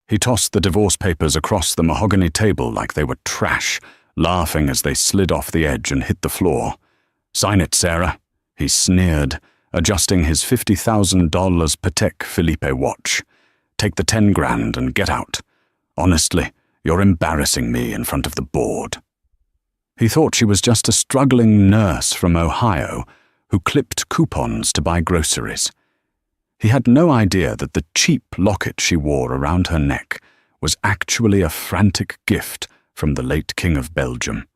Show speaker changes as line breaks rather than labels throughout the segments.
He tossed the divorce papers across the mahogany table like they were trash, laughing as they slid off the edge and hit the floor. "Sign it, Sarah," he sneered, adjusting his $50,000 Patek Philippe watch. "Take the 10 grand and get out. Honestly, you're embarrassing me in front of the board." He thought she was just a struggling nurse from Ohio who clipped coupons to buy groceries. He had no idea that the cheap locket she wore around her neck was actually a frantic gift from the late King of Belgium,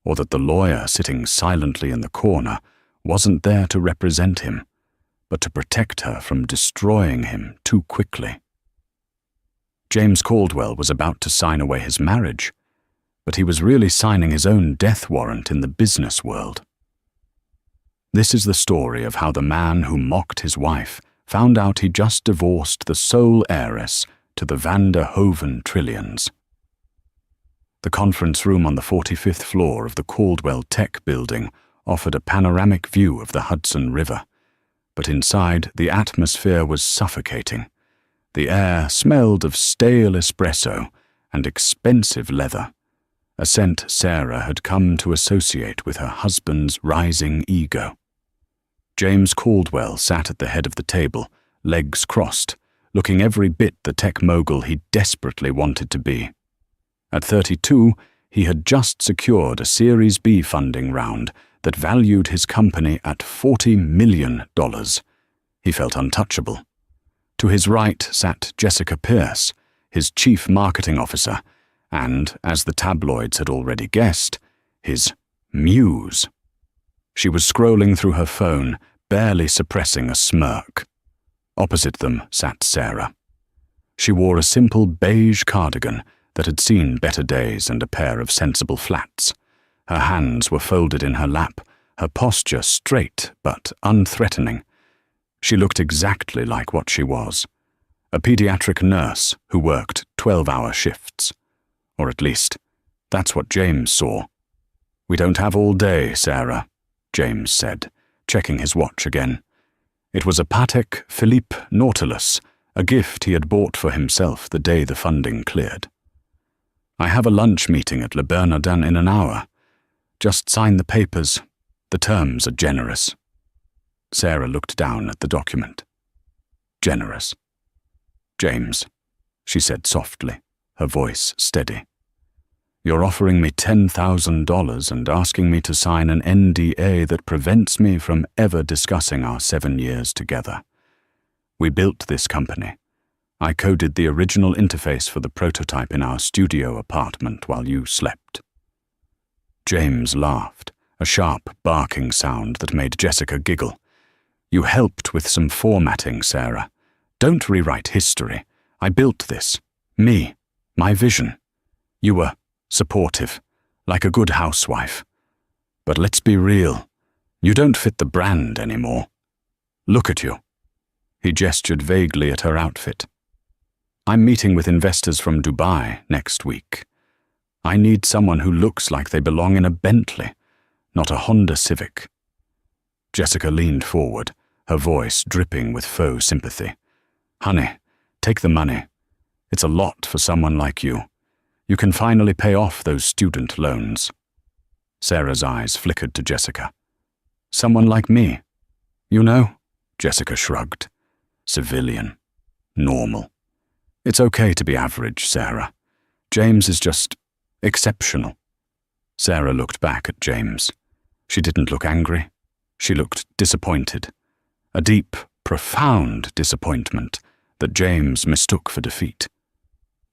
or that the lawyer sitting silently in the corner wasn't there to represent him, but to protect her from destroying him too quickly. James Caldwell was about to sign away his marriage, but he was really signing his own death warrant in the business world. This is the story of how the man who mocked his wife found out he just divorced the sole heiress to the Van der Hoeven trillions. The conference room on the 45th floor of the Caldwell Tech building offered a panoramic view of the Hudson River, but inside the atmosphere was suffocating. The air smelled of stale espresso and expensive leather, a scent Sarah had come to associate with her husband's rising ego. James Caldwell sat at the head of the table, legs crossed, looking every bit the tech mogul he desperately wanted to be. At 32, he had just secured a Series B funding round that valued his company at $40 million. He felt untouchable. To his right sat Jessica Pierce, his chief marketing officer, and, as the tabloids had already guessed, his muse. She was scrolling through her phone, barely suppressing a smirk. Opposite them sat Sarah. She wore a simple beige cardigan that had seen better days and a pair of sensible flats. Her hands were folded in her lap, her posture straight but unthreatening. She looked exactly like what she was, a pediatric nurse who worked 12-hour shifts. Or at least, that's what James saw. "We don't have all day, Sarah," James said, checking his watch again. It was a Patek Philippe Nautilus, a gift he had bought for himself the day the funding cleared. "I have a lunch meeting at Le Bernardin in an hour. Just sign the papers. The terms are generous." Sarah looked down at the document. "Generous." "James," she said softly, her voice steady. "You're offering me $10,000 and asking me to sign an NDA that prevents me from ever discussing our 7 years together. We built this company. I coded the original interface for the prototype in our studio apartment while you slept." James laughed, a sharp barking sound that made Jessica giggle. "You helped with some formatting, Sarah. Don't rewrite history. I built this. Me. My vision. You were supportive, like a good housewife. But let's be real. You don't fit the brand anymore. Look at you." He gestured vaguely at her outfit. "I'm meeting with investors from Dubai next week. I need someone who looks like they belong in a Bentley, not a Honda Civic." Jessica leaned forward, her voice dripping with faux sympathy. "Honey, take the money. It's a lot for someone like you. You can finally pay off those student loans." Sarah's eyes flickered to Jessica. "Someone like me? You know?" Jessica shrugged. "Civilian. Normal. It's okay to be average, Sarah. James is just exceptional." Sarah looked back at James. She didn't look angry. She looked disappointed. A deep, profound disappointment that James mistook for defeat.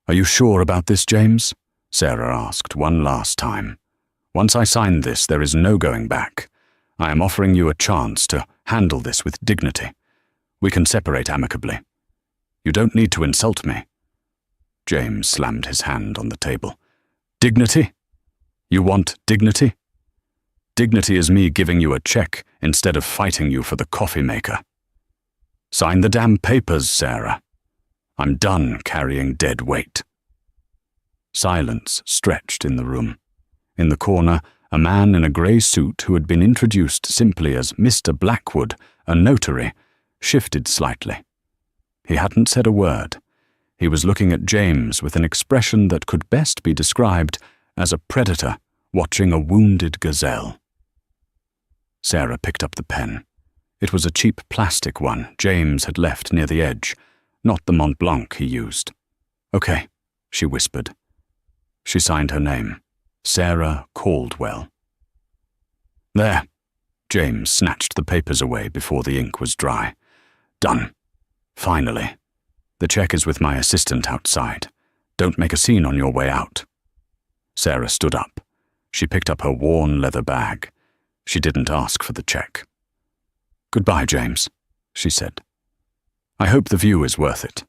"Are you sure about this, James?" Sarah asked one last time. "Once I sign this, there is no going back. I am offering you a chance to handle this with dignity. We can separate amicably. You don't need to insult me." James slammed his hand on the table. "Dignity? You want dignity? Dignity is me giving you a check instead of fighting you for the coffee maker. Sign the damn papers, Sarah. I'm done carrying dead weight." Silence stretched in the room. In the corner, a man in a grey suit who had been introduced simply as Mr. Blackwood, a notary, shifted slightly. He hadn't said a word. He was looking at James with an expression that could best be described as a predator watching a wounded gazelle. Sarah picked up the pen. It was a cheap plastic one James had left near the edge, not the Mont Blanc he used. "Okay," she whispered. She signed her name, Sarah Caldwell. "There." James snatched the papers away before the ink was dry. "Done. Finally. The check is with my assistant outside. Don't make a scene on your way out." Sarah stood up. She picked up her worn leather bag. She didn't ask for the check. "Goodbye, James," she said. "I hope the view is worth it."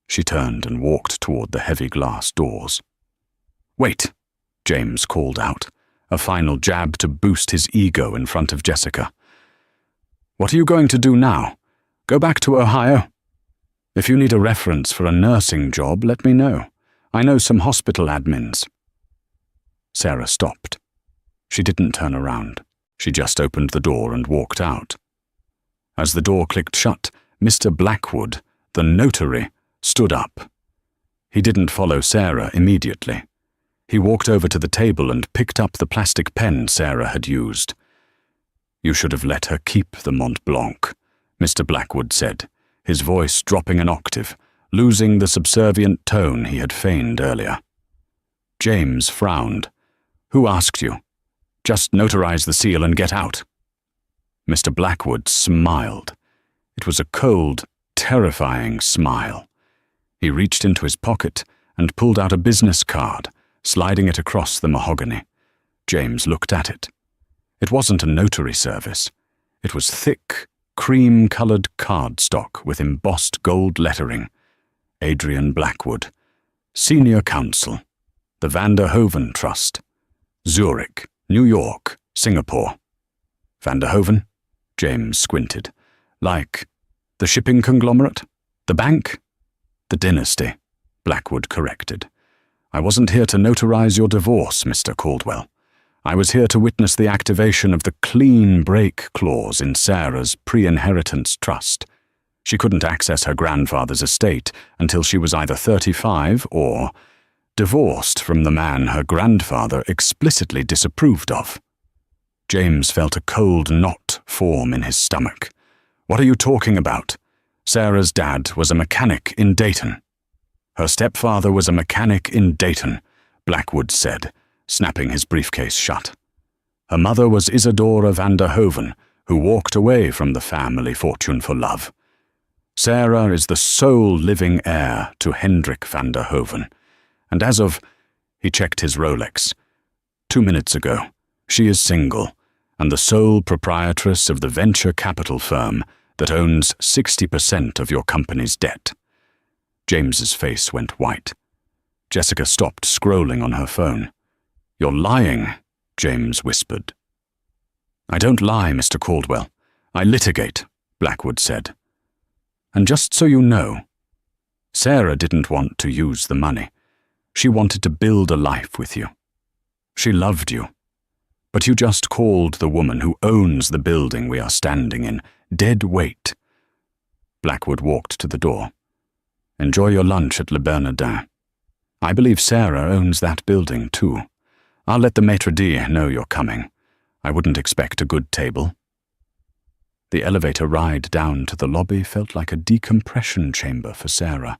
She turned and walked toward the heavy glass doors. "Wait," James called out, a final jab to boost his ego in front of Jessica. "What are you going to do now? Go back to Ohio? If you need a reference for a nursing job, let me know. I know some hospital admins." Sarah stopped. She didn't turn around. She just opened the door and walked out. As the door clicked shut, Mr. Blackwood, the notary, stood up. He didn't follow Sarah immediately. He walked over to the table and picked up the plastic pen Sarah had used. "You should have let her keep the Mont Blanc," Mr. Blackwood said, his voice dropping an octave, losing the subservient tone he had feigned earlier. James frowned. "Who asked you? Just notarize the seal and get out." Mr. Blackwood smiled. It was a cold, terrifying smile. He reached into his pocket and pulled out a business card, sliding it across the mahogany. James looked at it. It wasn't a notary service. It was thick, cream-colored cardstock with embossed gold lettering. Adrian Blackwood, Senior Counsel, the Vanderhoven Trust, Zurich, New York, Singapore. Vanderhoven? James squinted. Like the shipping conglomerate? The bank? The dynasty, Blackwood corrected. "I wasn't here to notarize your divorce, Mr. Caldwell. I was here to witness the activation of the clean break clause in Sarah's pre-inheritance trust. She couldn't access her grandfather's estate until she was either 35 or divorced from the man her grandfather explicitly disapproved of." James felt a cold knot form in his stomach. "What are you talking about? Sarah's dad was a mechanic in Dayton." "Her stepfather was a mechanic in Dayton," Blackwood said, snapping his briefcase shut. "Her mother was Isadora Vanderhoven, who walked away from the family fortune for love. Sarah is the sole living heir to Hendrik Vanderhoven, and as of," he checked his Rolex, 2 minutes ago, "she is single and the sole proprietress of the venture capital firm that owns 60% of your company's debt." James's face went white. Jessica stopped scrolling on her phone. "You're lying," James whispered. "I don't lie, Mr. Caldwell. I litigate," Blackwood said. "And just so you know, Sarah didn't want to use the money. She wanted to build a life with you. She loved you. But you just called the woman who owns the building we are standing in dead weight." Blackwood walked to the door. "Enjoy your lunch at Le Bernardin. I believe Sarah owns that building too. I'll let the maitre d' know you're coming. I wouldn't expect a good table." The elevator ride down to the lobby felt like a decompression chamber for Sarah.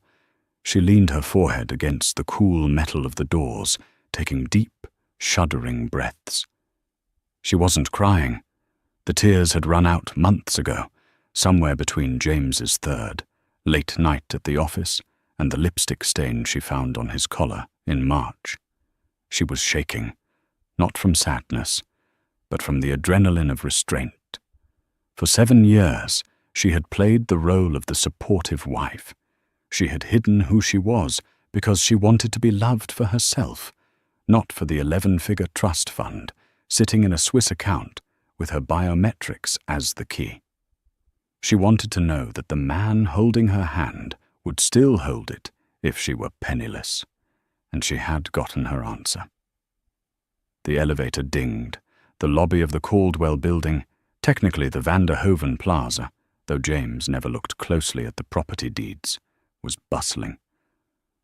She leaned her forehead against the cool metal of the doors, taking deep, shuddering breaths. She wasn't crying. The tears had run out months ago, somewhere between James's third, late night at the office, and the lipstick stain she found on his collar in March. She was shaking, not from sadness, but from the adrenaline of restraint. For 7 years, she had played the role of the supportive wife. She had hidden who she was because she wanted to be loved for herself, not for the 11-figure trust fund, sitting in a Swiss account with her biometrics as the key. She wanted to know that the man holding her hand would still hold it if she were penniless, and she had gotten her answer. The elevator dinged. The lobby of the Caldwell building, technically the Vanderhoven Plaza, though James never looked closely at the property deeds, was bustling.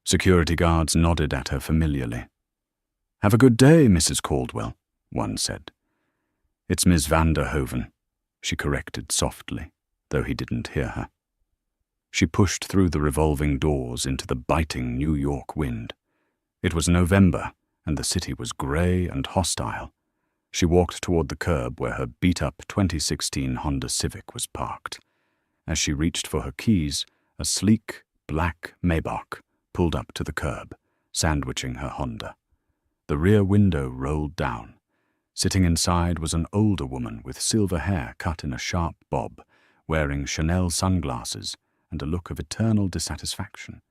Security guards nodded at her familiarly. "Have a good day, Mrs. Caldwell," one said. "It's Miss van der Hoven," she corrected softly, though he didn't hear her. She pushed through the revolving doors into the biting New York wind. It was November, and the city was grey and hostile. She walked toward the curb where her beat-up 2016 Honda Civic was parked. As she reached for her keys, a sleek, black Maybach pulled up to the curb, sandwiching her Honda. The rear window rolled down. Sitting inside was an older woman with silver hair cut in a sharp bob, wearing Chanel sunglasses and a look of eternal dissatisfaction.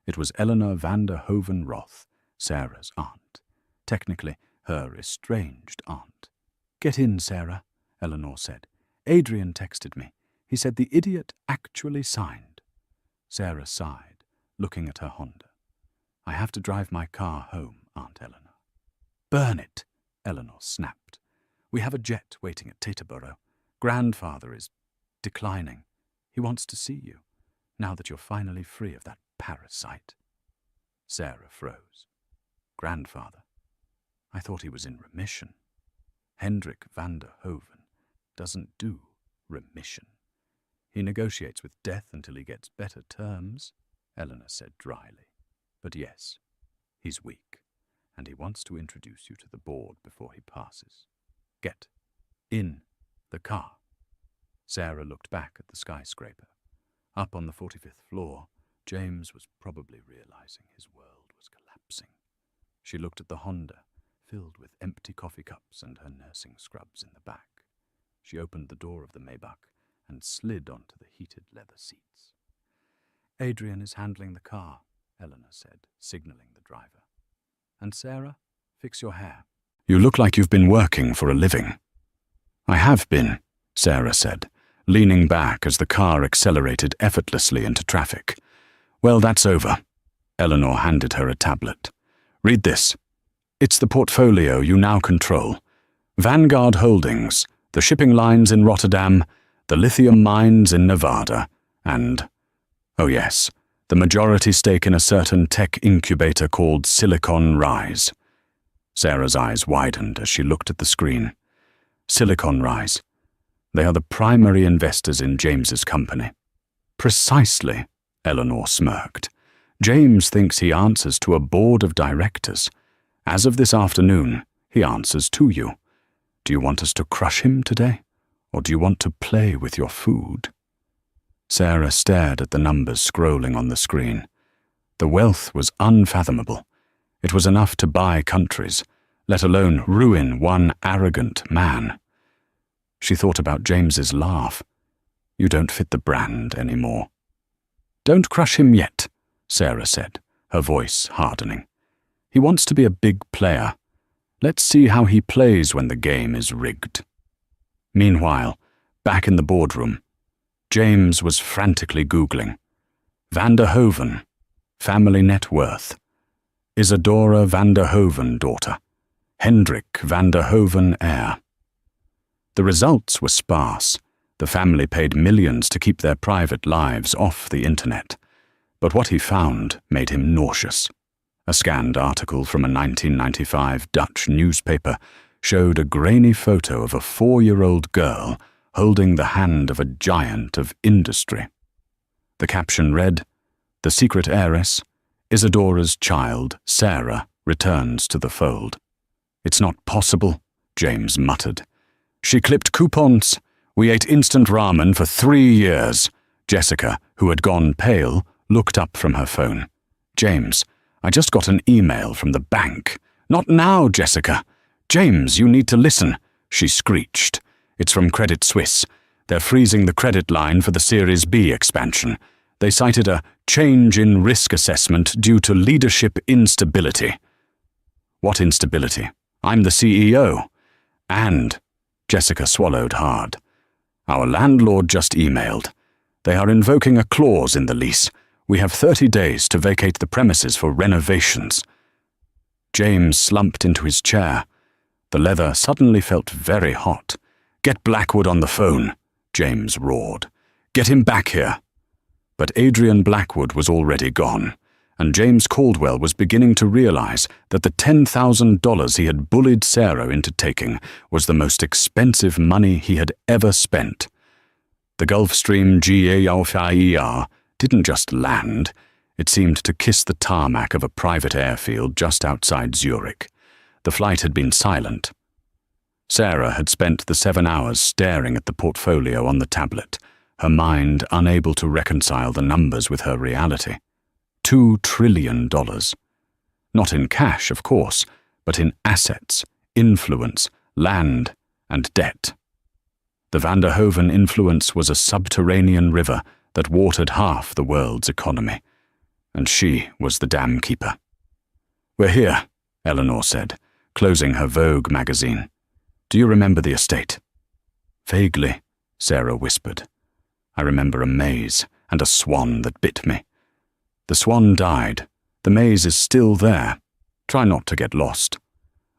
It was Eleanor van der Hoven Roth, Sarah's aunt. Technically, her estranged aunt. "Get in, Sarah," Eleanor said. "Adrian texted me. He said the idiot actually signed." Sarah sighed, looking at her Honda. "I have to drive my car home, Aunt Eleanor." "Burn it," Eleanor snapped. "We have a jet waiting at Teterboro. Grandfather is declining. He wants to see you, now that you're finally free of that parasite." Sarah froze. "Grandfather? I thought he was in remission." "Hendrik van der Hoven doesn't do remission. He negotiates with death until he gets better terms," Eleanor said dryly. "But yes, he's weak, and he wants to introduce you to the board before he passes. Get in the car." Sarah looked back at the skyscraper. Up on the 45th floor, James was probably realizing his world was collapsing. She looked at the Honda, filled with empty coffee cups and her nursing scrubs in the back. She opened the door of the Maybach and slid onto the heated leather seats. "Adrian is handling the car," Eleanor said, signaling the driver. "And Sarah, fix your hair." "You look like you've been working for a living." "I have been," Sarah said, leaning back as the car accelerated effortlessly into traffic. "Well, that's over." Eleanor handed her a tablet. "Read this. It's the portfolio you now control. Vanguard Holdings, the shipping lines in Rotterdam, the lithium mines in Nevada, and, oh yes, the majority stake in a certain tech incubator called Silicon Rise." Sarah's eyes widened as she looked at the screen. Silicon Rise. They are the primary investors in James's company. "Precisely," Eleanor smirked. "James thinks he answers to a board of directors. As of this afternoon, he answers to you. Do you want us to crush him today? Or do you want to play with your food?" Sarah stared at the numbers scrolling on the screen. The wealth was unfathomable. It was enough to buy countries, let alone ruin one arrogant man. She thought about James's laugh. "You don't fit the brand anymore." "Don't crush him yet," Sarah said, her voice hardening. "He wants to be a big player. Let's see how he plays when the game is rigged." Meanwhile, back in the boardroom, James was frantically Googling. Van der Hoven, family net worth. Isadora van der Hoven daughter. Hendrik van der Hoven heir. The results were sparse. The family paid millions to keep their private lives off the internet. But what he found made him nauseous. A scanned article from a 1995 Dutch newspaper showed a grainy photo of a 4-year-old girl holding the hand of a giant of industry. The caption read, "The secret heiress, Isadora's child, Sarah, returns to the fold." "It's not possible," James muttered. "She clipped coupons. We ate instant ramen for 3 years." Jessica, who had gone pale, looked up from her phone. "James, I just got an email from the bank." "Not now, Jessica." "James, you need to listen," she screeched. "It's from Credit Suisse. They're freezing the credit line for the Series B expansion. They cited a change in risk assessment due to leadership instability." "What instability? I'm the CEO." "And," Jessica swallowed hard, "our landlord just emailed. They are invoking a clause in the lease. We have 30 days to vacate the premises for renovations." James slumped into his chair. The leather suddenly felt very hot. "Get Blackwood on the phone," James roared. "Get him back here." But Adrian Blackwood was already gone, and James Caldwell was beginning to realize that the $10,000 he had bullied Sarah into taking was the most expensive money he had ever spent. The Gulfstream GALFIER didn't just land, it seemed to kiss the tarmac of a private airfield just outside Zurich. The flight had been silent. Sarah had spent the 7 hours staring at the portfolio on the tablet, her mind unable to reconcile the numbers with her reality. $2 trillion. Not in cash, of course, but in assets, influence, land, and debt. The Van der Hoeven influence was a subterranean river that watered half the world's economy, and she was the dam keeper. "We're here," Eleanor said, closing her Vogue magazine. "Do you remember the estate?" "Vaguely," Sarah whispered. "I remember a maze and a swan that bit me. The swan died. The maze is still there. Try not to get lost."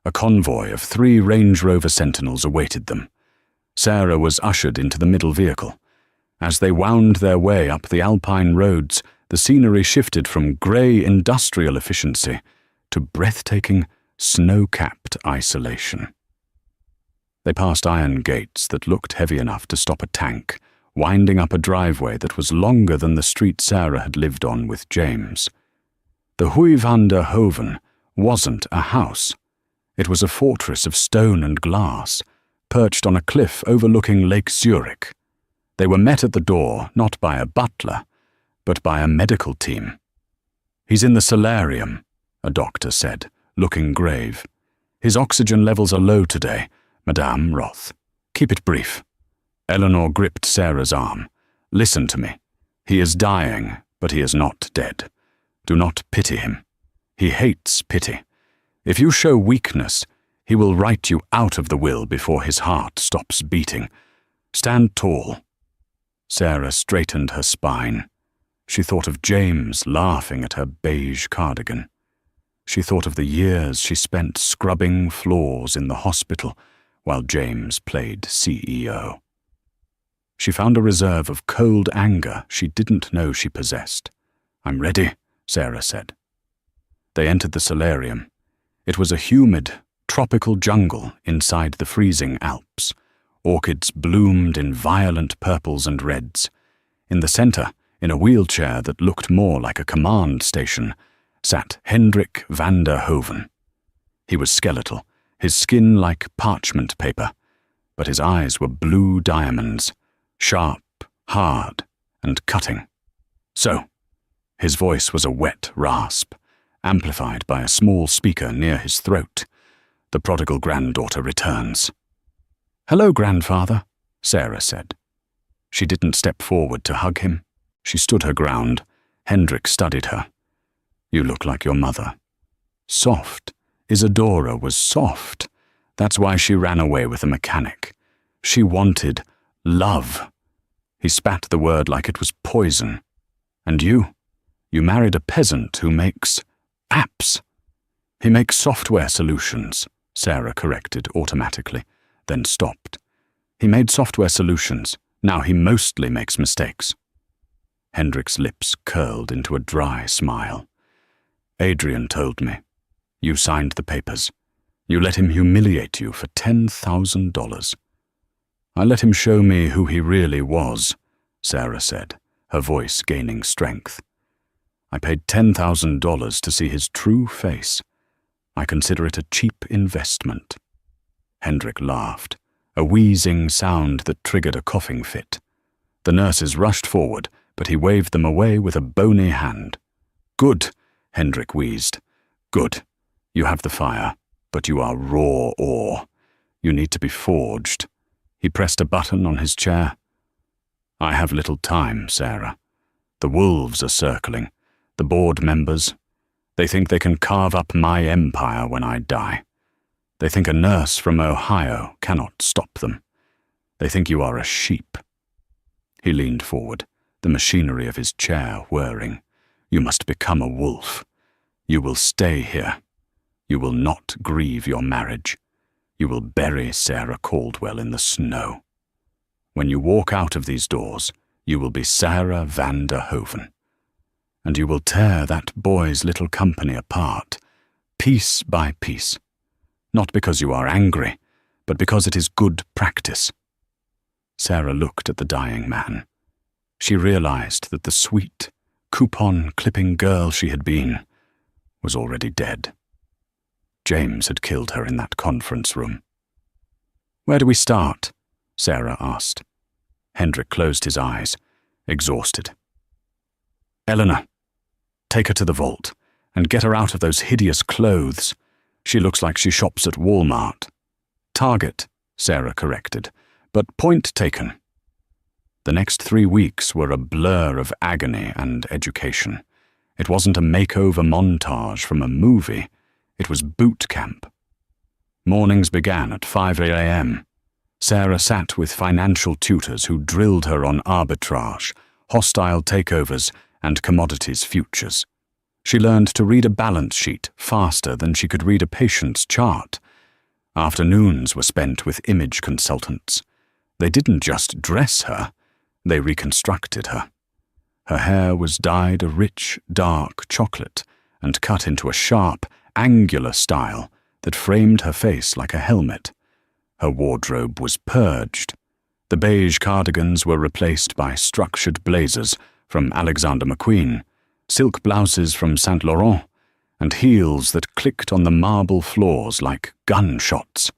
A convoy of 3 Range Rover Sentinels awaited them. Sarah was ushered into the middle vehicle. As they wound their way up the alpine roads, the scenery shifted from grey industrial efficiency to breathtaking, snow-capped isolation. They passed iron gates that looked heavy enough to stop a tank, winding up a driveway that was longer than the street Sarah had lived on with James. The Hui van der Hoeven wasn't a house. It was a fortress of stone and glass, perched on a cliff overlooking Lake Zurich. They were met at the door not by a butler, but by a medical team. "He's in the solarium," a doctor said, looking grave. "His oxygen levels are low today, Madame Roth. Keep it brief." Eleanor gripped Sarah's arm. "Listen to me. He is dying, but he is not dead. Do not pity him. He hates pity. If you show weakness, he will write you out of the will before his heart stops beating. Stand tall." Sarah straightened her spine. She thought of James laughing at her beige cardigan. She thought of the years she spent scrubbing floors in the hospital while James played CEO. She found a reserve of cold anger she didn't know she possessed. "I'm ready," Sarah said. They entered the solarium. It was a humid, tropical jungle inside the freezing Alps. Orchids bloomed in violent purples and reds. In the center, in a wheelchair that looked more like a command station, sat Hendrik van der Hoeven. He was skeletal, his skin like parchment paper, but his eyes were blue diamonds, sharp, hard, and cutting. "So," his voice was a wet rasp, amplified by a small speaker near his throat. "The prodigal granddaughter returns." "Hello, grandfather," Sarah said. She didn't step forward to hug him. She stood her ground. Hendrik studied her. "You look like your mother." Soft. Isadora was soft. That's why she ran away with the mechanic. She wanted love. He spat the word like it was poison. "And you? You married a peasant who makes apps." "He makes software solutions," Sarah corrected automatically, then stopped. "He made software solutions. Now he mostly makes mistakes." Hendrik's lips curled into a dry smile. "Adrian told me. You signed the papers. You let him humiliate you for $10,000. "I let him show me who he really was," Sarah said, her voice gaining strength. "I paid $10,000 to see his true face. I consider it a cheap investment." Hendrik laughed, a wheezing sound that triggered a coughing fit. The nurses rushed forward, but he waved them away with a bony hand. "Good," Hendrik wheezed. "Good. You have the fire, but you are raw ore. You need to be forged." He pressed a button on his chair. "I have little time, Sarah. The wolves are circling, the board members. They think they can carve up my empire when I die. They think a nurse from Ohio cannot stop them. They think you are a sheep." He leaned forward, the machinery of his chair whirring. "You must become a wolf. You will stay here. You will not grieve your marriage. You will bury Sarah Caldwell in the snow. When you walk out of these doors, You will be Sarah van der Hoven. And you will tear that boy's little company apart, piece by piece. Not because you are angry, but because it is good practice. Sarah looked at the dying man. She realized that the sweet, coupon-clipping girl she had been was already dead. James had killed her in that conference room. "Where do we start?" Sarah asked. Hendrik closed his eyes, exhausted. "Eleanor, take her to the vault, and get her out of those hideous clothes. She looks like she shops at Walmart." "Target," Sarah corrected, "but point taken." The next 3 weeks were a blur of agony and education. It wasn't a makeover montage from a movie. It was boot camp. Mornings began at 5 a.m. Sarah sat with financial tutors who drilled her on arbitrage, hostile takeovers, and commodities futures. She learned to read a balance sheet faster than she could read a patient's chart. Afternoons were spent with image consultants. They didn't just dress her, they reconstructed her. Her hair was dyed a rich, dark chocolate and cut into a sharp, angular style that framed her face like a helmet. Her wardrobe was purged. The beige cardigans were replaced by structured blazers from Alexander McQueen, silk blouses from Saint Laurent, and heels that clicked on the marble floors like gunshots.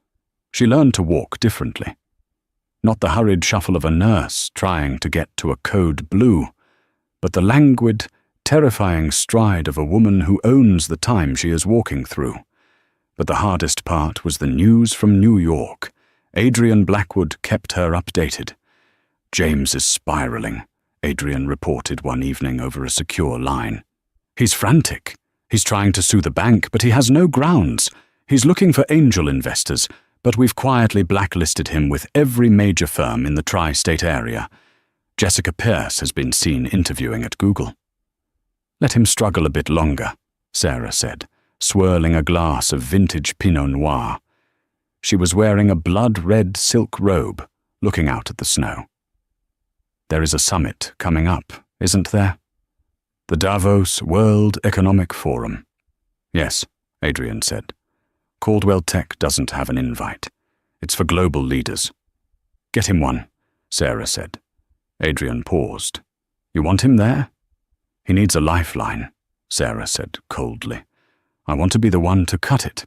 She learned to walk differently. Not the hurried shuffle of a nurse trying to get to a code blue, but the languid, terrifying stride of a woman who owns the time she is walking through. But the hardest part was the news from New York. Adrian Blackwood kept her updated. "James is spiraling," Adrian reported one evening over a secure line. "He's frantic. He's trying to sue the bank, but he has no grounds. He's looking for angel investors, but we've quietly blacklisted him with every major firm in the tri-state area. Jessica Pierce has been seen interviewing at Google." "Let him struggle a bit longer," Sarah said, swirling a glass of vintage Pinot Noir. She was wearing a blood-red silk robe, looking out at the snow. "There is a summit coming up, isn't there?" "The Davos World Economic Forum." "Yes," Adrian said. "Caldwell Tech doesn't have an invite. It's for global leaders." "Get him one," Sarah said. Adrian paused. "You want him there?" "He needs a lifeline," Sarah said coldly. "I want to be the one to cut it."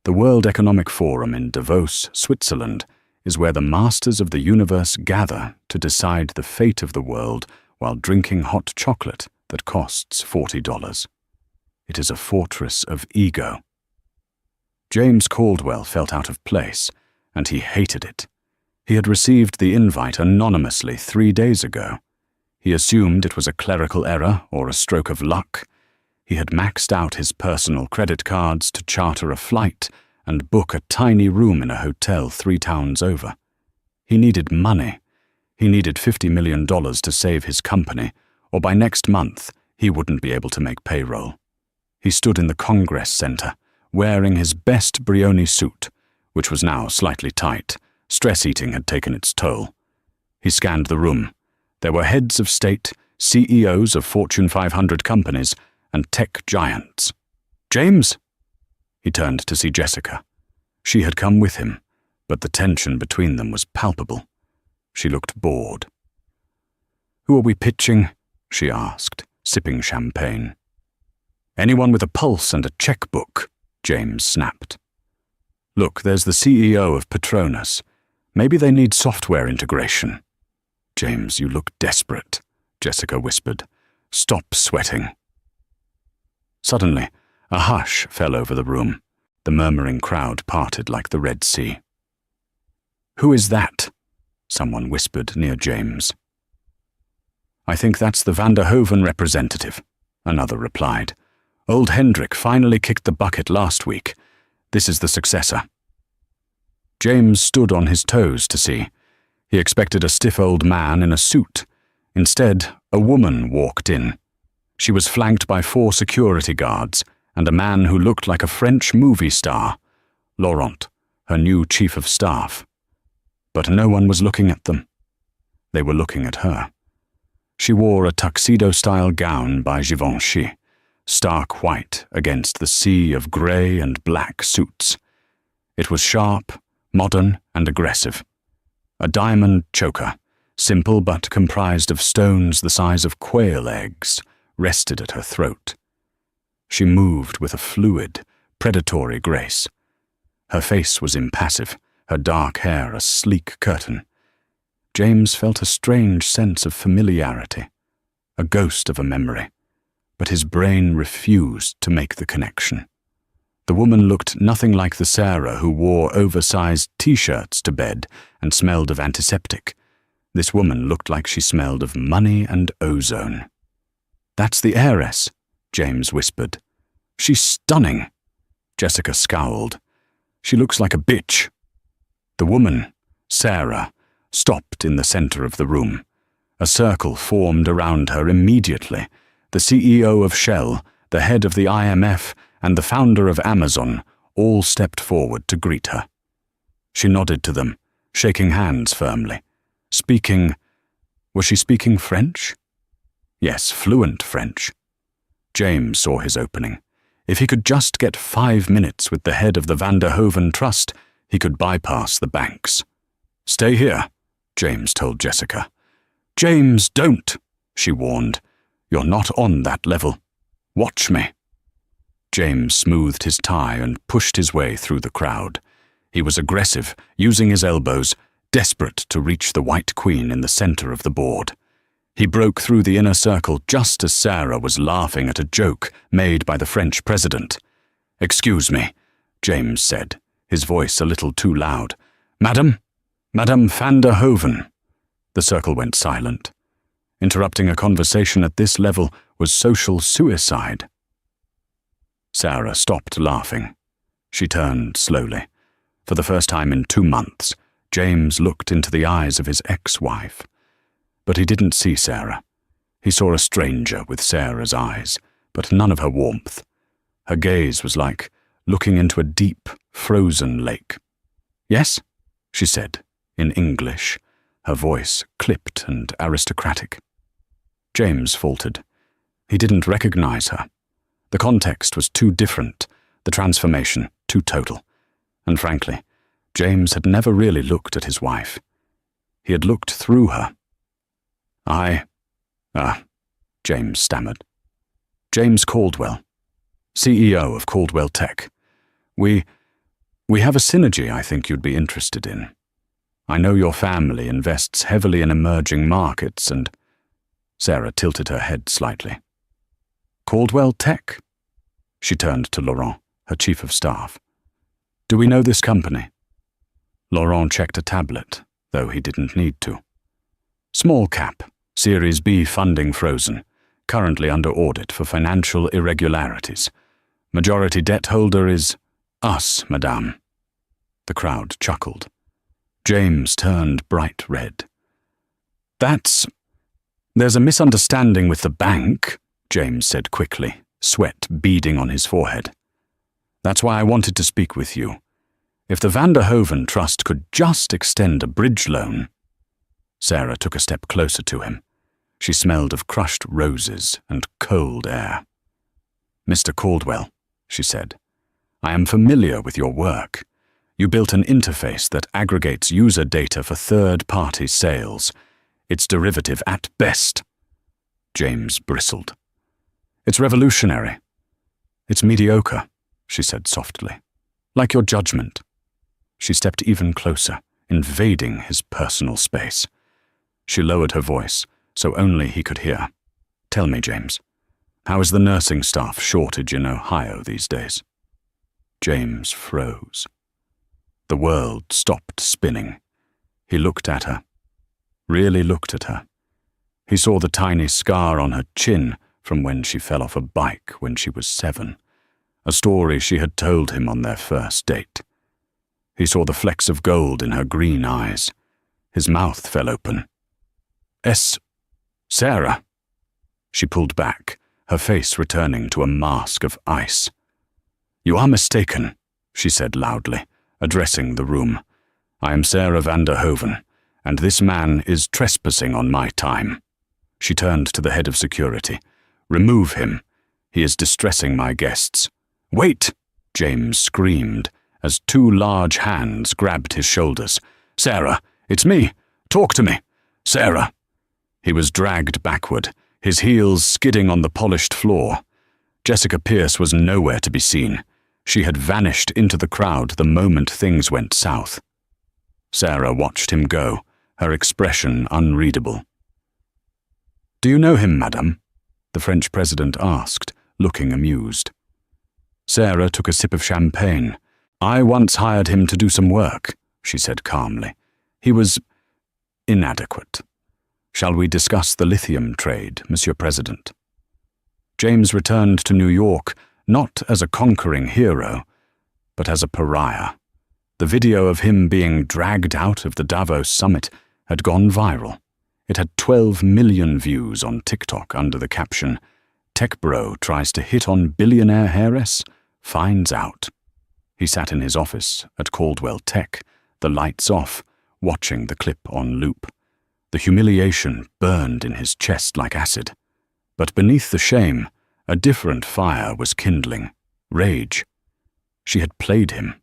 The World Economic Forum in Davos, Switzerland, is where the masters of the universe gather to decide the fate of the world while drinking hot chocolate that costs $40. It is a fortress of ego. James Caldwell felt out of place, and he hated it. He had received the invite anonymously 3 days ago. He assumed it was a clerical error or a stroke of luck. He had maxed out his personal credit cards to charter a flight and book a tiny room in a hotel 3 towns over. He needed money. He needed $50 million to save his company, or by next month he wouldn't be able to make payroll. He stood in the Congress Center, wearing his best Brioni suit, which was now slightly tight. Stress eating had taken its toll. He scanned the room. There were heads of state, CEOs of Fortune 500 companies, and tech giants. "James?" He turned to see Jessica. She had come with him, but the tension between them was palpable. She looked bored. "Who are we pitching?" she asked, sipping champagne. "Anyone with a pulse and a checkbook," James snapped. "Look, there's the CEO of Petronas. Maybe they need software integration." "James, you look desperate," Jessica whispered. "Stop sweating." Suddenly, a hush fell over the room. The murmuring crowd parted like the Red Sea. "Who is that?" someone whispered near James. "I think that's the Van der Hoven representative," another replied. "Old Hendrik finally kicked the bucket last week. This is the successor." James stood on his toes to see. He expected a stiff old man in a suit. Instead, a woman walked in. She was flanked by 4 security guards and a man who looked like a French movie star, Laurent, her new chief of staff. But no one was looking at them. They were looking at her, She wore a tuxedo-style gown by Givenchy, stark white against the sea of grey and black suits. It was sharp, modern, and aggressive. A diamond choker, simple but comprised of stones the size of quail eggs, rested at her throat. She moved with a fluid, predatory grace. Her face was impassive, her dark hair a sleek curtain. James felt a strange sense of familiarity, a ghost of a memory, but his brain refused to make the connection. The woman looked nothing like the Sarah who wore oversized t-shirts to bed and smelled of antiseptic. This woman looked like she smelled of money and ozone. "That's the heiress," James whispered. "She's stunning." Jessica scowled. "She looks like a bitch." The woman, Sarah, stopped in the center of the room. A circle formed around her immediately. The CEO of Shell, the head of the IMF, and the founder of Amazon all stepped forward to greet her. She nodded to them, shaking hands firmly. Was she speaking French? Yes, fluent French. James saw his opening. If he could just get 5 minutes with the head of the Van der Hoeven Trust, he could bypass the banks. "Stay here," James told Jessica. "James, don't," she warned. "You're not on that level. Watch me." James smoothed his tie and pushed his way through the crowd. He was aggressive, using his elbows, desperate to reach the White Queen in the center of the board. He broke through the inner circle just as Sarah was laughing at a joke made by the French president. "Excuse me," James said, his voice a little too loud. Madam Van der Hoeven." The circle went silent. Interrupting a conversation at this level was social suicide. Sarah stopped laughing. She turned slowly. For the first time in 2 months, James looked into the eyes of his ex-wife. But he didn't see Sarah. He saw a stranger with Sarah's eyes, but none of her warmth. Her gaze was like looking into a deep, frozen lake. "Yes?" she said, in English, her voice clipped and aristocratic. James faltered. He didn't recognize her. The context was too different, the transformation too total. And frankly, James had never really looked at his wife. He had looked through her. James stammered. "James Caldwell, CEO of Caldwell Tech. We have a synergy I think you'd be interested in. I know your family invests heavily in emerging markets and—" Sarah tilted her head slightly. "Caldwell Tech?" She turned to Laurent, her chief of staff. "Do we know this company?" Laurent checked a tablet, though he didn't need to. "Small cap, Series B funding frozen, currently under audit for financial irregularities. Majority debt holder is us, madame." The crowd chuckled. James turned bright red. "There's a misunderstanding with the bank," James said quickly, sweat beading on his forehead. "That's why I wanted to speak with you. If the Van der Hoeven Trust could just extend a bridge loan—" Sarah took a step closer to him. She smelled of crushed roses and cold air. "Mr. Caldwell," she said, "I am familiar with your work. You built an interface that aggregates user data for third-party sales. It's derivative at best." James bristled. "It's revolutionary. It's mediocre," she said softly. "Like your judgment." She stepped even closer, invading his personal space. She lowered her voice, so only he could hear. "Tell me, James, how is the nursing staff shortage in Ohio these days?" James froze. The world stopped spinning. He looked at her. Really looked at her. He saw the tiny scar on her chin from when she fell off a bike when she was 7, a story she had told him on their first date. He saw the flecks of gold in her green eyes. His mouth fell open. Sarah." She pulled back, her face returning to a mask of ice. "You are mistaken," she said loudly, addressing the room. "I am Sarah Van der Hoeven, and this man is trespassing on my time." She turned to the head of security. "Remove him. He is distressing my guests." "Wait!" James screamed, as two large hands grabbed his shoulders. "Sarah, it's me. Talk to me. Sarah." He was dragged backward, his heels skidding on the polished floor. Jessica Pierce was nowhere to be seen. She had vanished into the crowd the moment things went south. Sarah watched him go, her expression unreadable. "Do you know him, madame?" the French president asked, looking amused. Sarah took a sip of champagne. "I once hired him to do some work," she said calmly. "He was inadequate. Shall we discuss the lithium trade, Monsieur President?" James returned to New York not as a conquering hero, but as a pariah. The video of him being dragged out of the Davos summit had gone viral. It had 12 million views on TikTok under the caption, "Tech Bro tries to hit on billionaire Heiress, finds out." He sat in his office at Caldwell Tech, the lights off, watching the clip on loop. The humiliation burned in his chest like acid. But beneath the shame, a different fire was kindling, rage. She had played him.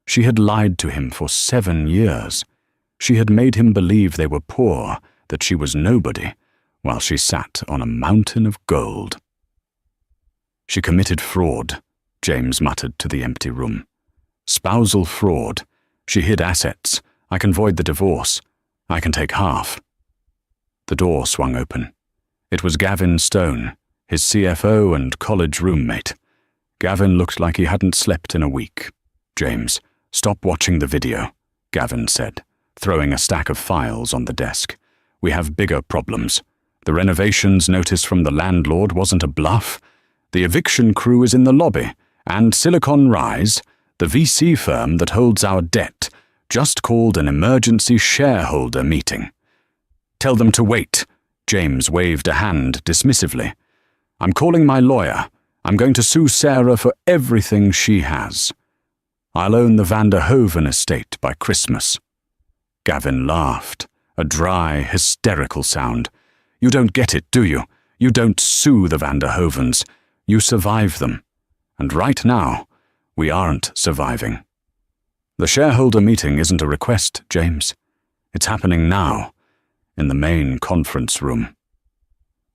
She had lied to him for 7 years. She had made him believe they were poor, that she was nobody, while she sat on a mountain of gold. "She committed fraud," James muttered to the empty room. "Spousal fraud. She hid assets. I can void the divorce. I can take half." The door swung open. It was Gavin Stone, his CFO and college roommate. Gavin looked like he hadn't slept in a week. "James, stop watching the video," Gavin said, throwing a stack of files on the desk. "We have bigger problems. The renovations notice from the landlord wasn't a bluff. The eviction crew is in the lobby, and Silicon Rise, the VC firm that holds our debt, just called an emergency shareholder meeting." "Tell them to wait," James waved a hand dismissively. "I'm calling my lawyer. I'm going to sue Sarah for everything she has. I'll own the Vanderhoven estate by Christmas." Gavin laughed, a dry, hysterical sound. "You don't get it, do you? You don't sue the Vanderhovens. You survive them. And right now, we aren't surviving." "The shareholder meeting isn't a request, James. It's happening now, in the main conference room."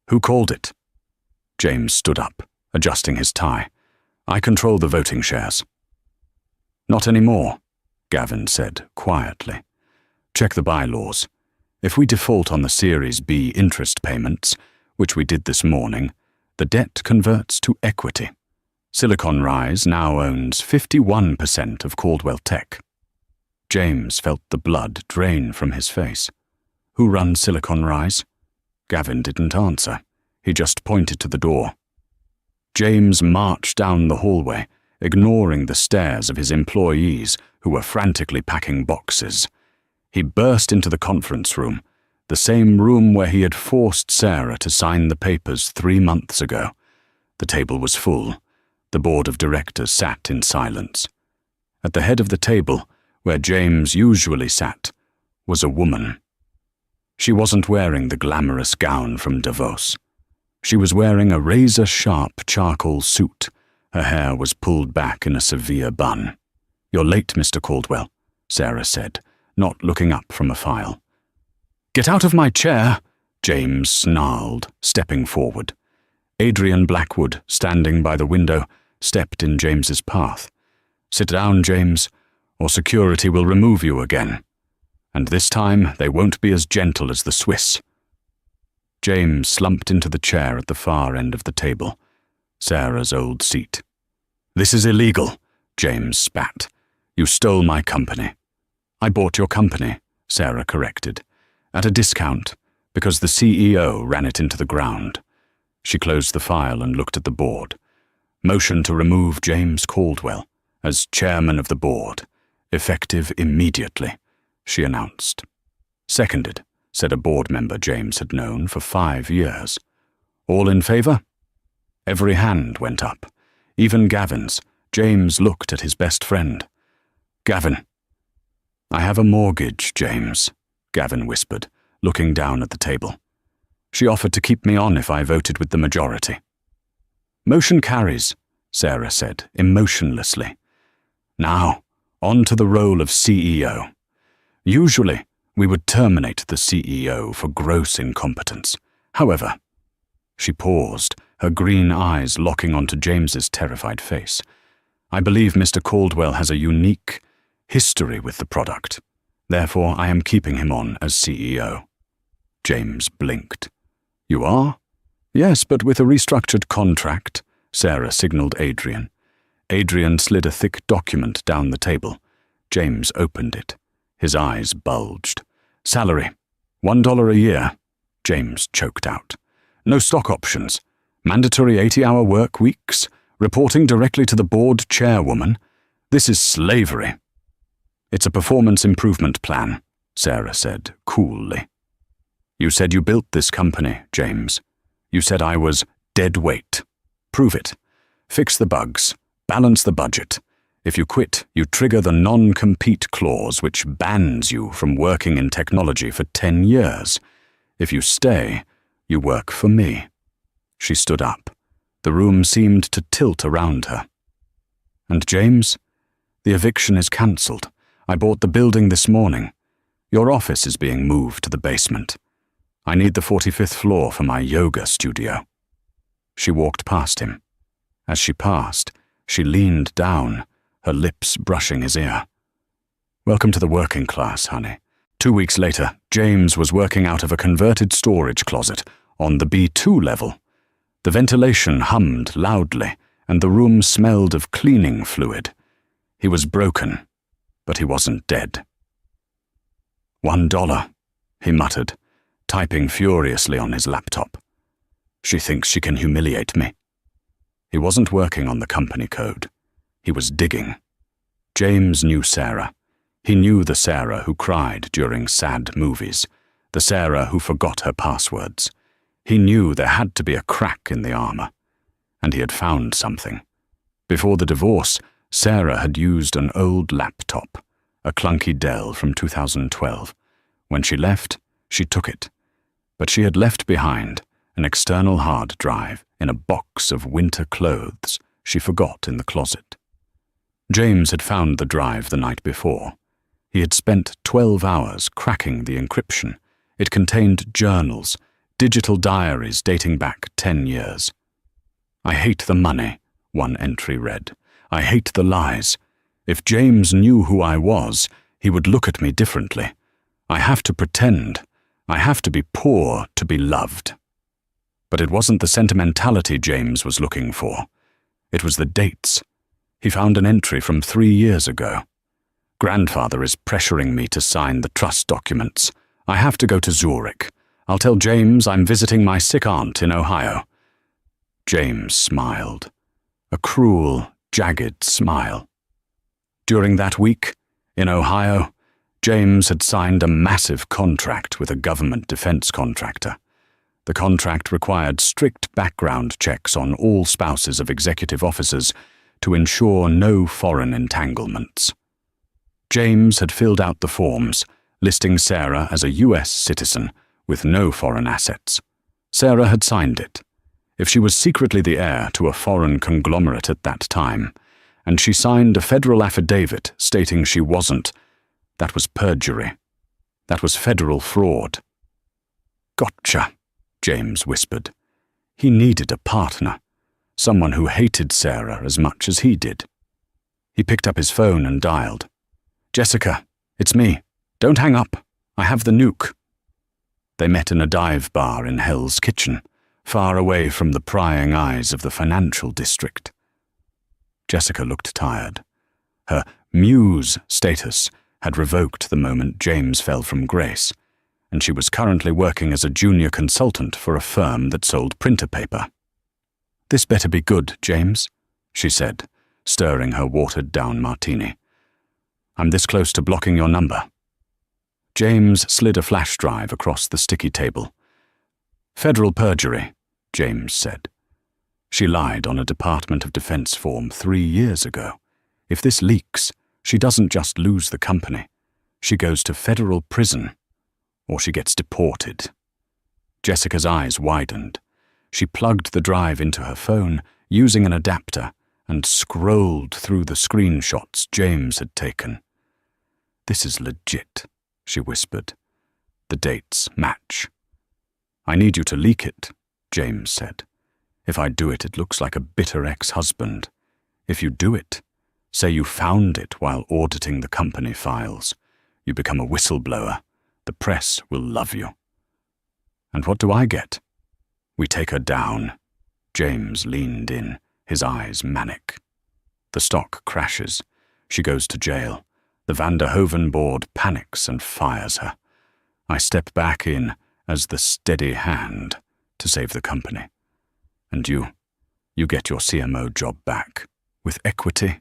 "Who called it?" James stood up, adjusting his tie. "I control the voting shares." "Not anymore," Gavin said quietly. "Check the bylaws. If we default on the Series B interest payments, which we did this morning, the debt converts to equity. Silicon Rise now owns 51% of Caldwell Tech." James felt the blood drain from his face. "Who runs Silicon Rise?" Gavin didn't answer. He just pointed to the door. James marched down the hallway, ignoring the stares of his employees who were frantically packing boxes. He burst into the conference room, the same room where he had forced Sarah to sign the papers 3 months ago. The table was full. The board of directors sat in silence. At the head of the table, where James usually sat, was a woman. She wasn't wearing the glamorous gown from Davos. She was wearing a razor-sharp charcoal suit. Her hair was pulled back in a severe bun. "You're late, Mr. Caldwell," Sarah said, not looking up from a file. "Get out of my chair," James snarled, stepping forward. Adrian Blackwood, standing by the window, stepped in James's path. "Sit down, James, or security will remove you again. And this time they won't be as gentle as the Swiss." James slumped into the chair at the far end of the table, Sarah's old seat. "This is illegal," James spat. "You stole my company." "I bought your company," Sarah corrected, "at a discount, because the CEO ran it into the ground." She closed the file and looked at the board. "Motion to remove James Caldwell as chairman of the board, effective immediately," she announced. "Seconded," said a board member James had known for 5 years. "All in favor?" Every hand went up, even Gavin's. James looked at his best friend. "Gavin." "I have a mortgage, James," Gavin whispered, looking down at the table. She offered to keep me on if I voted with the majority. Motion carries, Sarah said, emotionlessly. Now, on to the role of CEO. Usually, we would terminate the CEO for gross incompetence. However, she paused, her green eyes locking onto James's terrified face. I believe Mr. Caldwell has a unique history with the product. Therefore, I am keeping him on as CEO. James blinked. You are? Yes, but with a restructured contract, Sarah signaled Adrian. Adrian slid a thick document down the table. James opened it. His eyes bulged. Salary, $1 a year, James choked out. No stock options. Mandatory 80-hour work weeks. Reporting directly to the board chairwoman. This is slavery. It's a performance improvement plan, Sarah said coolly. You said you built this company, James. You said I was dead weight. Prove it. Fix the bugs. Balance the budget. If you quit, you trigger the non-compete clause which bans you from working in technology for 10 years. If you stay, you work for me. She stood up. The room seemed to tilt around her. And James? The eviction is cancelled. I bought the building this morning. Your office is being moved to the basement. I need the 45th floor for my yoga studio. She walked past him. As she passed, she leaned down, her lips brushing his ear. Welcome to the working class, honey. 2 weeks later, James was working out of a converted storage closet on the B2 level. The ventilation hummed loudly, and the room smelled of cleaning fluid. He was broken, but he wasn't dead. $1, he muttered, typing furiously on his laptop. She thinks she can humiliate me. He wasn't working on the company code. He was digging. James knew Sarah. He knew the Sarah who cried during sad movies, the Sarah who forgot her passwords. He knew there had to be a crack in the armor, and he had found something. Before the divorce, Sarah had used an old laptop, a clunky Dell from 2012. When she left, she took it. But she had left behind an external hard drive in a box of winter clothes she forgot in the closet. James had found the drive the night before. He had spent 12 hours cracking the encryption. It contained journals, digital diaries dating back 10 years. I hate the money, one entry read. I hate the lies. If James knew who I was, he would look at me differently. I have to pretend. I have to be poor to be loved. But it wasn't the sentimentality James was looking for. It was the dates. He found an entry from 3 years ago. Grandfather is pressuring me to sign the trust documents. I have to go to Zurich. I'll tell James I'm visiting my sick aunt in Ohio. James smiled. A cruel, jagged smile. During that week, in Ohio, James had signed a massive contract with a government defense contractor. The contract required strict background checks on all spouses of executive officers to ensure no foreign entanglements. James had filled out the forms, listing Sarah as a U.S. citizen with no foreign assets. Sarah had signed it. If she was secretly the heir to a foreign conglomerate at that time, and she signed a federal affidavit stating she wasn't, that was perjury. That was federal fraud. Gotcha, James whispered. He needed a partner, someone who hated Sarah as much as he did. He picked up his phone and dialed. Jessica, it's me. Don't hang up. I have the nuke. They met in a dive bar in Hell's Kitchen, far away from the prying eyes of the financial district. Jessica looked tired. Her muse status had revoked the moment James fell from grace, and she was currently working as a junior consultant for a firm that sold printer paper. This better be good, James, she said, stirring her watered-down martini. I'm this close to blocking your number. James slid a flash drive across the sticky table. Federal perjury, James said. She lied on a Department of Defense form 3 years ago. If this leaks, she doesn't just lose the company. She goes to federal prison, or she gets deported. Jessica's eyes widened. She plugged the drive into her phone using an adapter and scrolled through the screenshots James had taken. "This is legit," she whispered. "The dates match." "I need you to leak it," James said. "If I do it, it looks like a bitter ex-husband. If you do it, say you found it while auditing the company files. You become a whistleblower. The press will love you." "And what do I get?" "We take her down." James leaned in, his eyes manic. "The stock crashes. She goes to jail. The Van der Hoeven board panics and fires her. I step back in as the steady hand to save the company. And you get your CMO job back. With equity."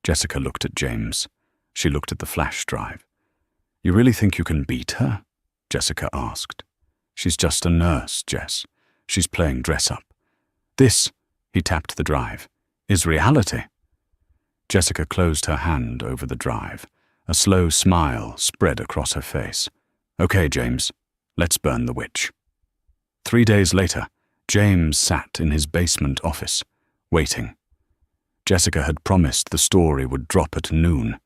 Jessica looked at James. She looked at the flash drive. "You really think you can beat her?" Jessica asked. "She's just a nurse, Jess. She's playing dress-up. This," he tapped the drive, "is reality." Jessica closed her hand over the drive. A slow smile spread across her face. "Okay, James, let's burn the witch." 3 days later, James sat in his basement office, waiting. Jessica had promised the story would drop at noon.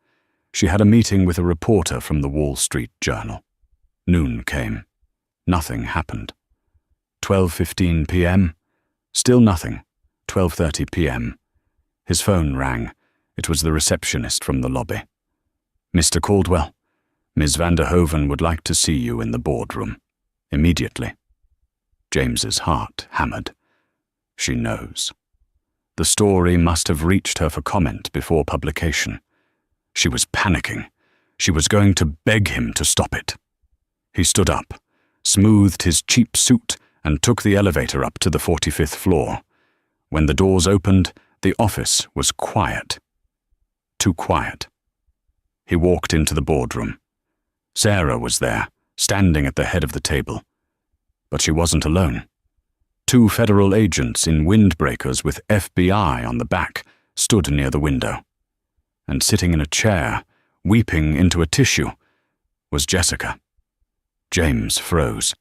She had a meeting with a reporter from the Wall Street Journal. Noon came. Nothing happened. 12:15 p.m. Still nothing. 12:30 p.m. His phone rang. It was the receptionist from the lobby. "Mr. Caldwell, Ms. Van der Hoeven would like to see you in the boardroom. Immediately." James's heart hammered. She knows. The story must have reached her for comment before publication. She was panicking. She was going to beg him to stop it. He stood up, smoothed his cheap suit, and took the elevator up to the 45th floor. When the doors opened, the office was quiet. Too quiet. He walked into the boardroom. Sarah was there, standing at the head of the table. But she wasn't alone. 2 federal agents in windbreakers with FBI on the back stood near the window. And sitting in a chair, weeping into a tissue, was Jessica. James froze.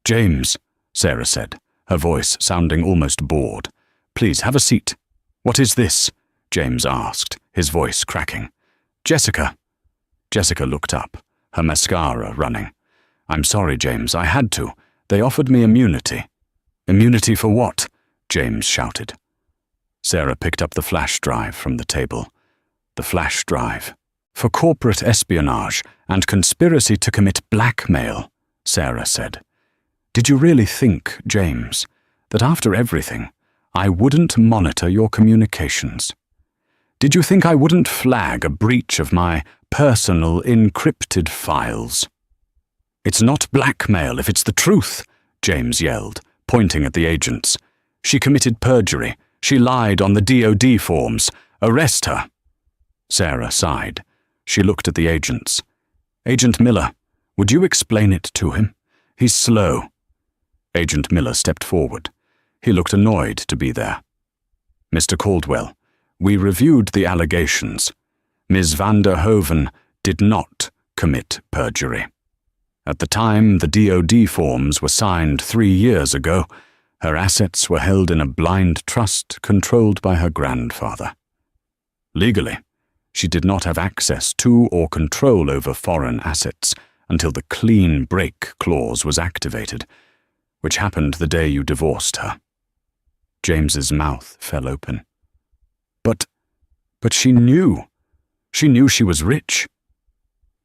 "James," Sarah said, her voice sounding almost bored. "Please have a seat." "What is this?" James asked, his voice cracking. "Jessica." Jessica looked up, her mascara running. "I'm sorry, James, I had to. They offered me immunity." "Immunity for what?" James shouted. Sarah picked up the flash drive from the table. The flash drive. "For corporate espionage and conspiracy to commit blackmail," Sarah said. "Did you really think, James, that after everything, I wouldn't monitor your communications? Did you think I wouldn't flag a breach of my personal encrypted files?" "It's not blackmail if it's the truth," James yelled, pointing at the agents. "She committed perjury. She lied on the DOD forms. Arrest her." Sarah sighed. She looked at the agents. "Agent Miller, would you explain it to him? He's slow." Agent Miller stepped forward. He looked annoyed to be there. "Mr. Caldwell, we reviewed the allegations. Ms. Van der Hoeven did not commit perjury. At the time the DOD forms were signed 3 years ago, her assets were held in a blind trust controlled by her grandfather. Legally, she did not have access to or control over foreign assets until the clean break clause was activated, which happened the day you divorced her." James's mouth fell open. But she knew. She knew she was rich.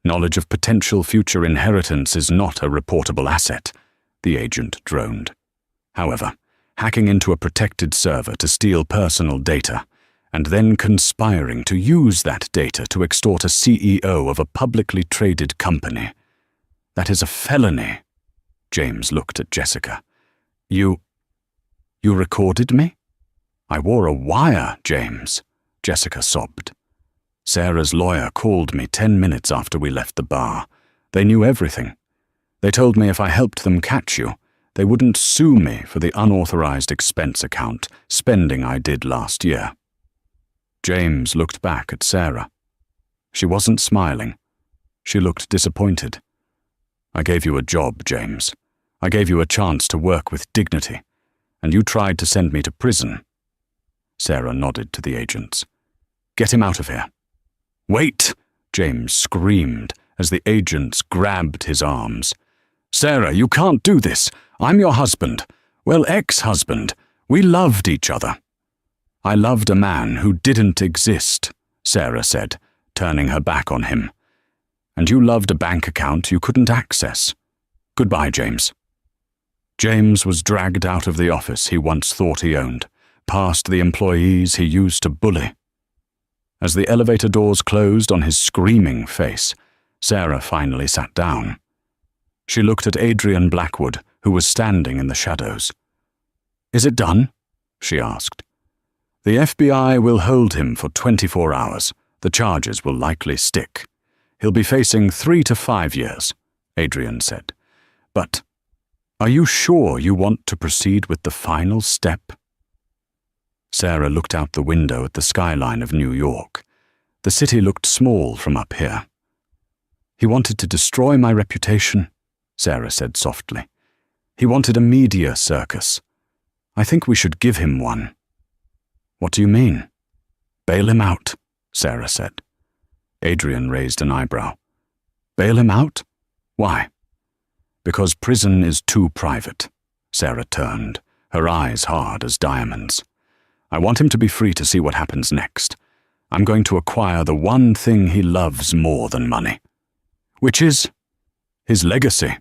"Knowledge of potential future inheritance is not a reportable asset," the agent droned. "However, hacking into a protected server to steal personal data, and then conspiring to use that data to extort a CEO of a publicly traded company, that is a felony." James looked at Jessica. You recorded me?" "I wore a wire, James," Jessica sobbed. "Sarah's lawyer called me 10 minutes after we left the bar. They knew everything. They told me if I helped them catch you, they wouldn't sue me for the unauthorized expense account spending I did last year." James looked back at Sarah. She wasn't smiling. She looked disappointed. "I gave you a job, James. I gave you a chance to work with dignity, and you tried to send me to prison." Sarah nodded to the agents. "Get him out of here." "Wait!" James screamed as the agents grabbed his arms. "Sarah, you can't do this. I'm your husband. Well, ex-husband. We loved each other." "I loved a man who didn't exist," Sarah said, turning her back on him. "And you loved a bank account you couldn't access. Goodbye, James." James was dragged out of the office he once thought he owned, past the employees he used to bully. As the elevator doors closed on his screaming face, Sarah finally sat down. She looked at Adrian Blackwood, who was standing in the shadows. "Is it done?" she asked. "The FBI will hold him for 24 hours. The charges will likely stick. He'll be facing 3 to 5 years, Adrian said. "But are you sure you want to proceed with the final step?" Sarah looked out the window at the skyline of New York. The city looked small from up here. "He wanted to destroy my reputation," Sarah said softly. "He wanted a media circus. I think we should give him one." "What do you mean?" "Bail him out," Sarah said. Adrian raised an eyebrow. "Bail him out? Why?" "Because prison is too private." Sarah turned, her eyes hard as diamonds. "I want him to be free to see what happens next. I'm going to acquire the one thing he loves more than money." "Which is?" "His legacy."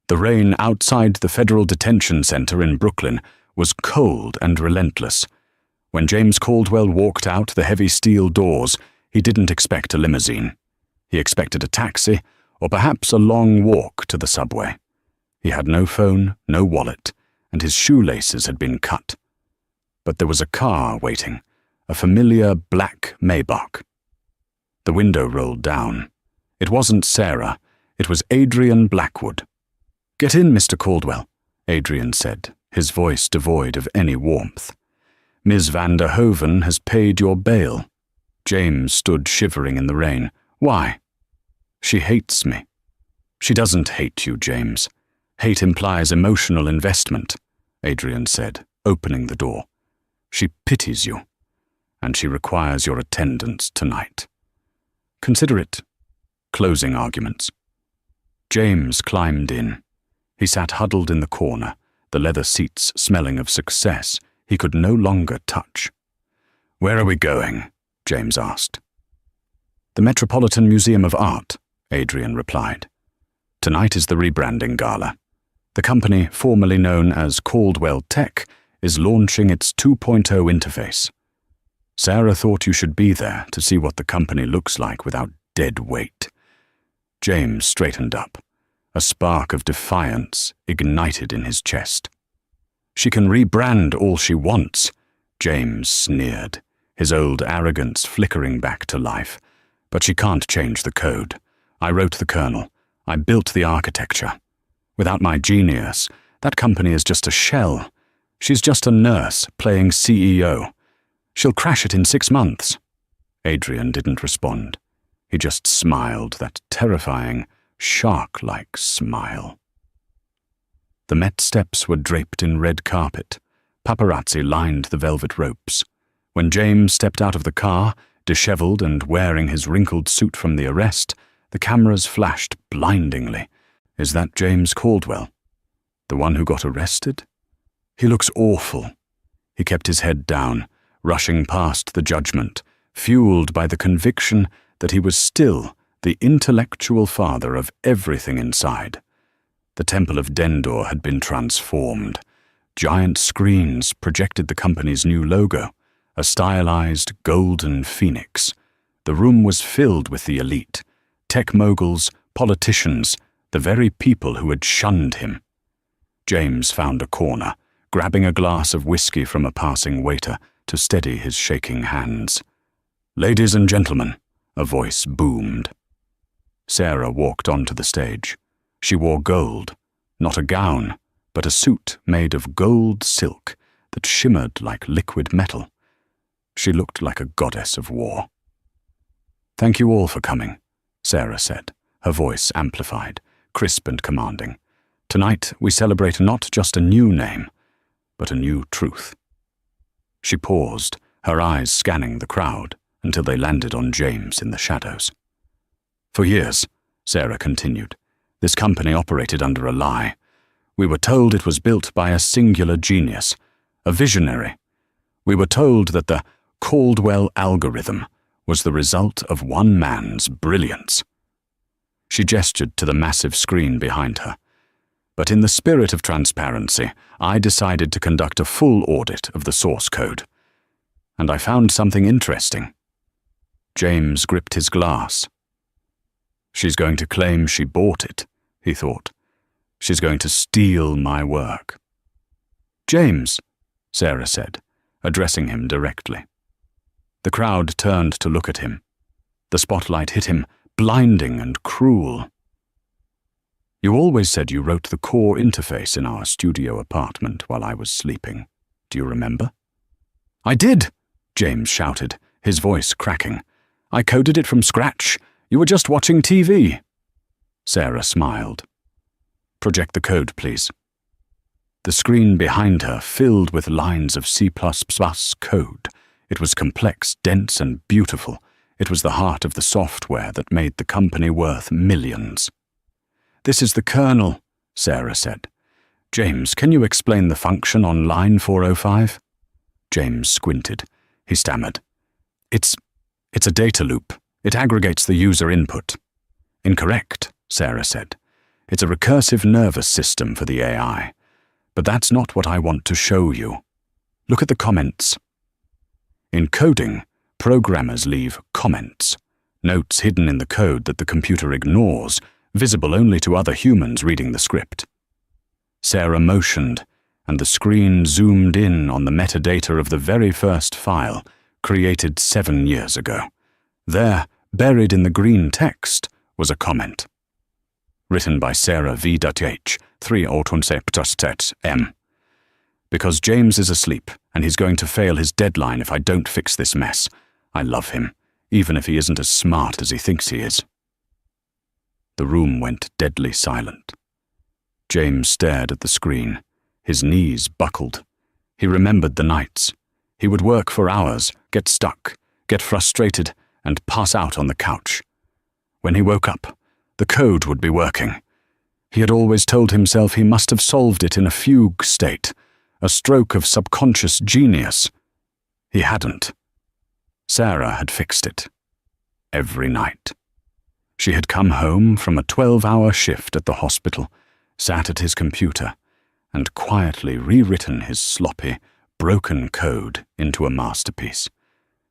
The rain outside the Federal Detention Center in Brooklyn was cold and relentless. When James Caldwell walked out the heavy steel doors, he didn't expect a limousine. He expected a taxi, or perhaps a long walk to the subway. He had no phone, no wallet, and his shoelaces had been cut. But there was a car waiting, a familiar black Maybach. The window rolled down. It wasn't Sarah, it was Adrian Blackwood. "Get in, Mr. Caldwell," Adrian said, his voice devoid of any warmth. "Ms. van der Hoven has paid your bail." James stood shivering in the rain. "Why?" "She hates me." "She doesn't hate you, James. Hate implies emotional investment," Adrian said, opening the door. "She pities you, and she requires your attendance tonight. Consider it closing arguments." James climbed in. He sat huddled in the corner, the leather seats smelling of success he could no longer touch. "Where are we going?" James asked. "The Metropolitan Museum of Art," Adrian replied. "Tonight is the rebranding gala. The company, formerly known as Caldwell Tech, is launching its 2.0 interface. Sarah thought you should be there to see what the company looks like without dead weight." James straightened up. A spark of defiance ignited in his chest. "She can rebrand all she wants," James sneered, his old arrogance flickering back to life. "But she can't change the code. I wrote the kernel. I built the architecture. Without my genius, that company is just a shell. She's just a nurse playing CEO. She'll crash it in 6 months." Adrian didn't respond. He just smiled, that terrifying, shark-like smile. The Met steps were draped in red carpet. Paparazzi lined the velvet ropes. When James stepped out of the car, disheveled and wearing his wrinkled suit from the arrest, the cameras flashed blindingly. Is that James Caldwell? The one who got arrested? He looks awful. He kept his head down, rushing past the judgment, fueled by the conviction that he was still the intellectual father of everything inside. The Temple of Dendor had been transformed. Giant screens projected the company's new logo, a stylized golden phoenix. The room was filled with the elite, tech moguls, politicians, the very people who had shunned him. James found a corner, grabbing a glass of whiskey from a passing waiter to steady his shaking hands. "Ladies and gentlemen," a voice boomed. Sarah walked onto the stage. She wore gold, not a gown, but a suit made of gold silk that shimmered like liquid metal. She looked like a goddess of war. "Thank you all for coming," Sarah said, her voice amplified, crisp and commanding. Tonight, we celebrate not just a new name, but a new truth." She paused, her eyes scanning the crowd until they landed on James in the shadows. "For years," Sarah continued, "this company operated under a lie. We were told it was built by a singular genius, a visionary. We were told that the Caldwell algorithm was the result of one man's brilliance." She gestured to the massive screen behind her. "But in the spirit of transparency, I decided to conduct a full audit of the source code. And I found something interesting." James gripped his glass. "She's going to claim she bought it," he thought. "She's going to steal my work." "James," Sarah said, addressing him directly. The crowd turned to look at him. The spotlight hit him, blinding and cruel. "You always said you wrote the core interface in our studio apartment while I was sleeping. Do you remember?" "I did," James shouted, his voice cracking. "I coded it from scratch. You were just watching TV." Sarah smiled. "Project the code, please." The screen behind her filled with lines of C++ code. It was complex, dense, and beautiful. It was the heart of the software that made the company worth millions. "This is the kernel," Sarah said. "James, can you explain the function on line 405? James squinted. He stammered. It's a data loop. It aggregates the user input." "Incorrect," Sarah said. "It's a recursive nervous system for the AI. But that's not what I want to show you. Look at the comments." In coding, programmers leave comments, notes hidden in the code that the computer ignores, visible only to other humans reading the script. Sarah motioned, and the screen zoomed in on the metadata of the very first file, created 7 years ago. There, buried in the green text, was a comment. Written by Sarah V.H. 3 M. "Because James is asleep, and he's going to fail his deadline if I don't fix this mess. I love him, even if he isn't as smart as he thinks he is." The room went deadly silent. James stared at the screen. His knees buckled. He remembered the nights. He would work for hours, get stuck, get frustrated, and pass out on the couch. When he woke up, the code would be working. He had always told himself he must have solved it in a fugue state, a stroke of subconscious genius. He hadn't. Sarah had fixed it. Every night. She had come home from a 12-hour shift at the hospital, sat at his computer, and quietly rewritten his sloppy, broken code into a masterpiece.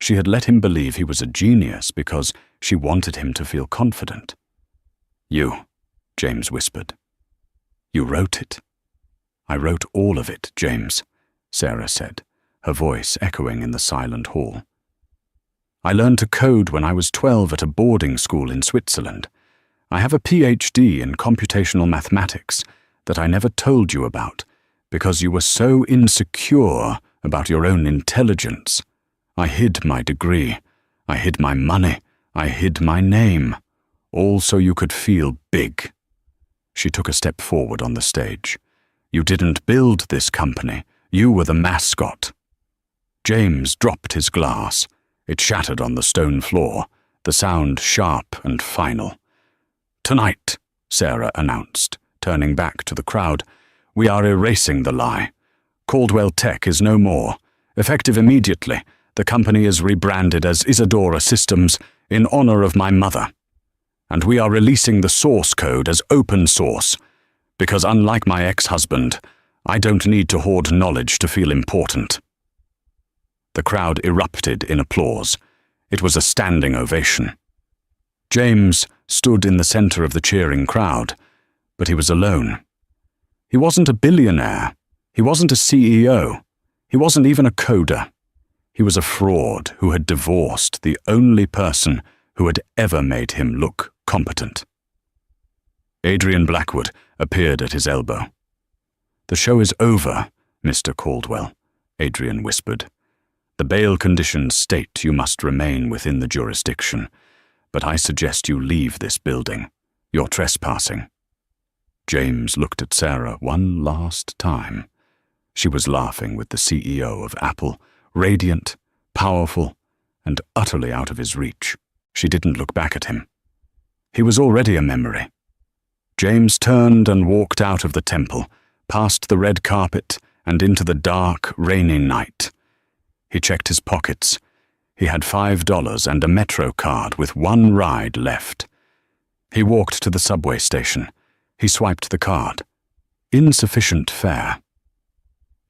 She had let him believe he was a genius because she wanted him to feel confident. "You," James whispered. "You wrote it." "I wrote all of it, James," Sarah said, her voice echoing in the silent hall. "I learned to code when I was 12 at a boarding school in Switzerland. I have a PhD in computational mathematics that I never told you about because you were so insecure about your own intelligence. I hid my degree. I hid my money. I hid my name. All so you could feel big." She took a step forward on the stage. "You didn't build this company. You were the mascot." James dropped his glass. It shattered on the stone floor, the sound sharp and final. "Tonight," Sarah announced, turning back to the crowd, "we are erasing the lie. Caldwell Tech is no more. Effective immediately, the company is rebranded as Isadora Systems in honor of my mother. And we are releasing the source code as open source, because unlike my ex-husband, I don't need to hoard knowledge to feel important." The crowd erupted in applause. It was a standing ovation. James stood in the center of the cheering crowd, but he was alone. He wasn't a billionaire. He wasn't a CEO. He wasn't even a coder. He was a fraud who had divorced the only person who had ever made him look competent. Adrian Blackwood appeared at his elbow. "The show is over, Mr. Caldwell," Adrian whispered. "The bail conditions state you must remain within the jurisdiction, but I suggest you leave this building. You're trespassing." James looked at Sarah one last time. She was laughing with the CEO of Apple, radiant, powerful, and utterly out of his reach. She didn't look back at him. He was already a memory. James turned and walked out of the temple, past the red carpet and into the dark, rainy night. He checked his pockets. He had $5 and a metro card with one ride left. He walked to the subway station. He swiped the card. Insufficient fare.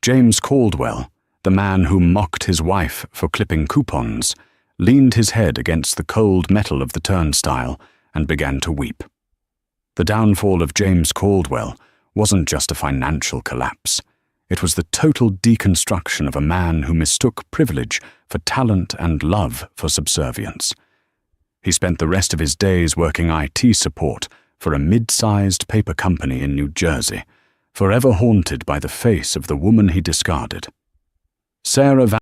James Caldwell, the man who mocked his wife for clipping coupons, leaned his head against the cold metal of the turnstile and began to weep. The downfall of James Caldwell wasn't just a financial collapse. It was the total deconstruction of a man who mistook privilege for talent and love for subservience. He spent the rest of his days working IT support for a mid-sized paper company in New Jersey, forever haunted by the face of the woman he discarded. Sarah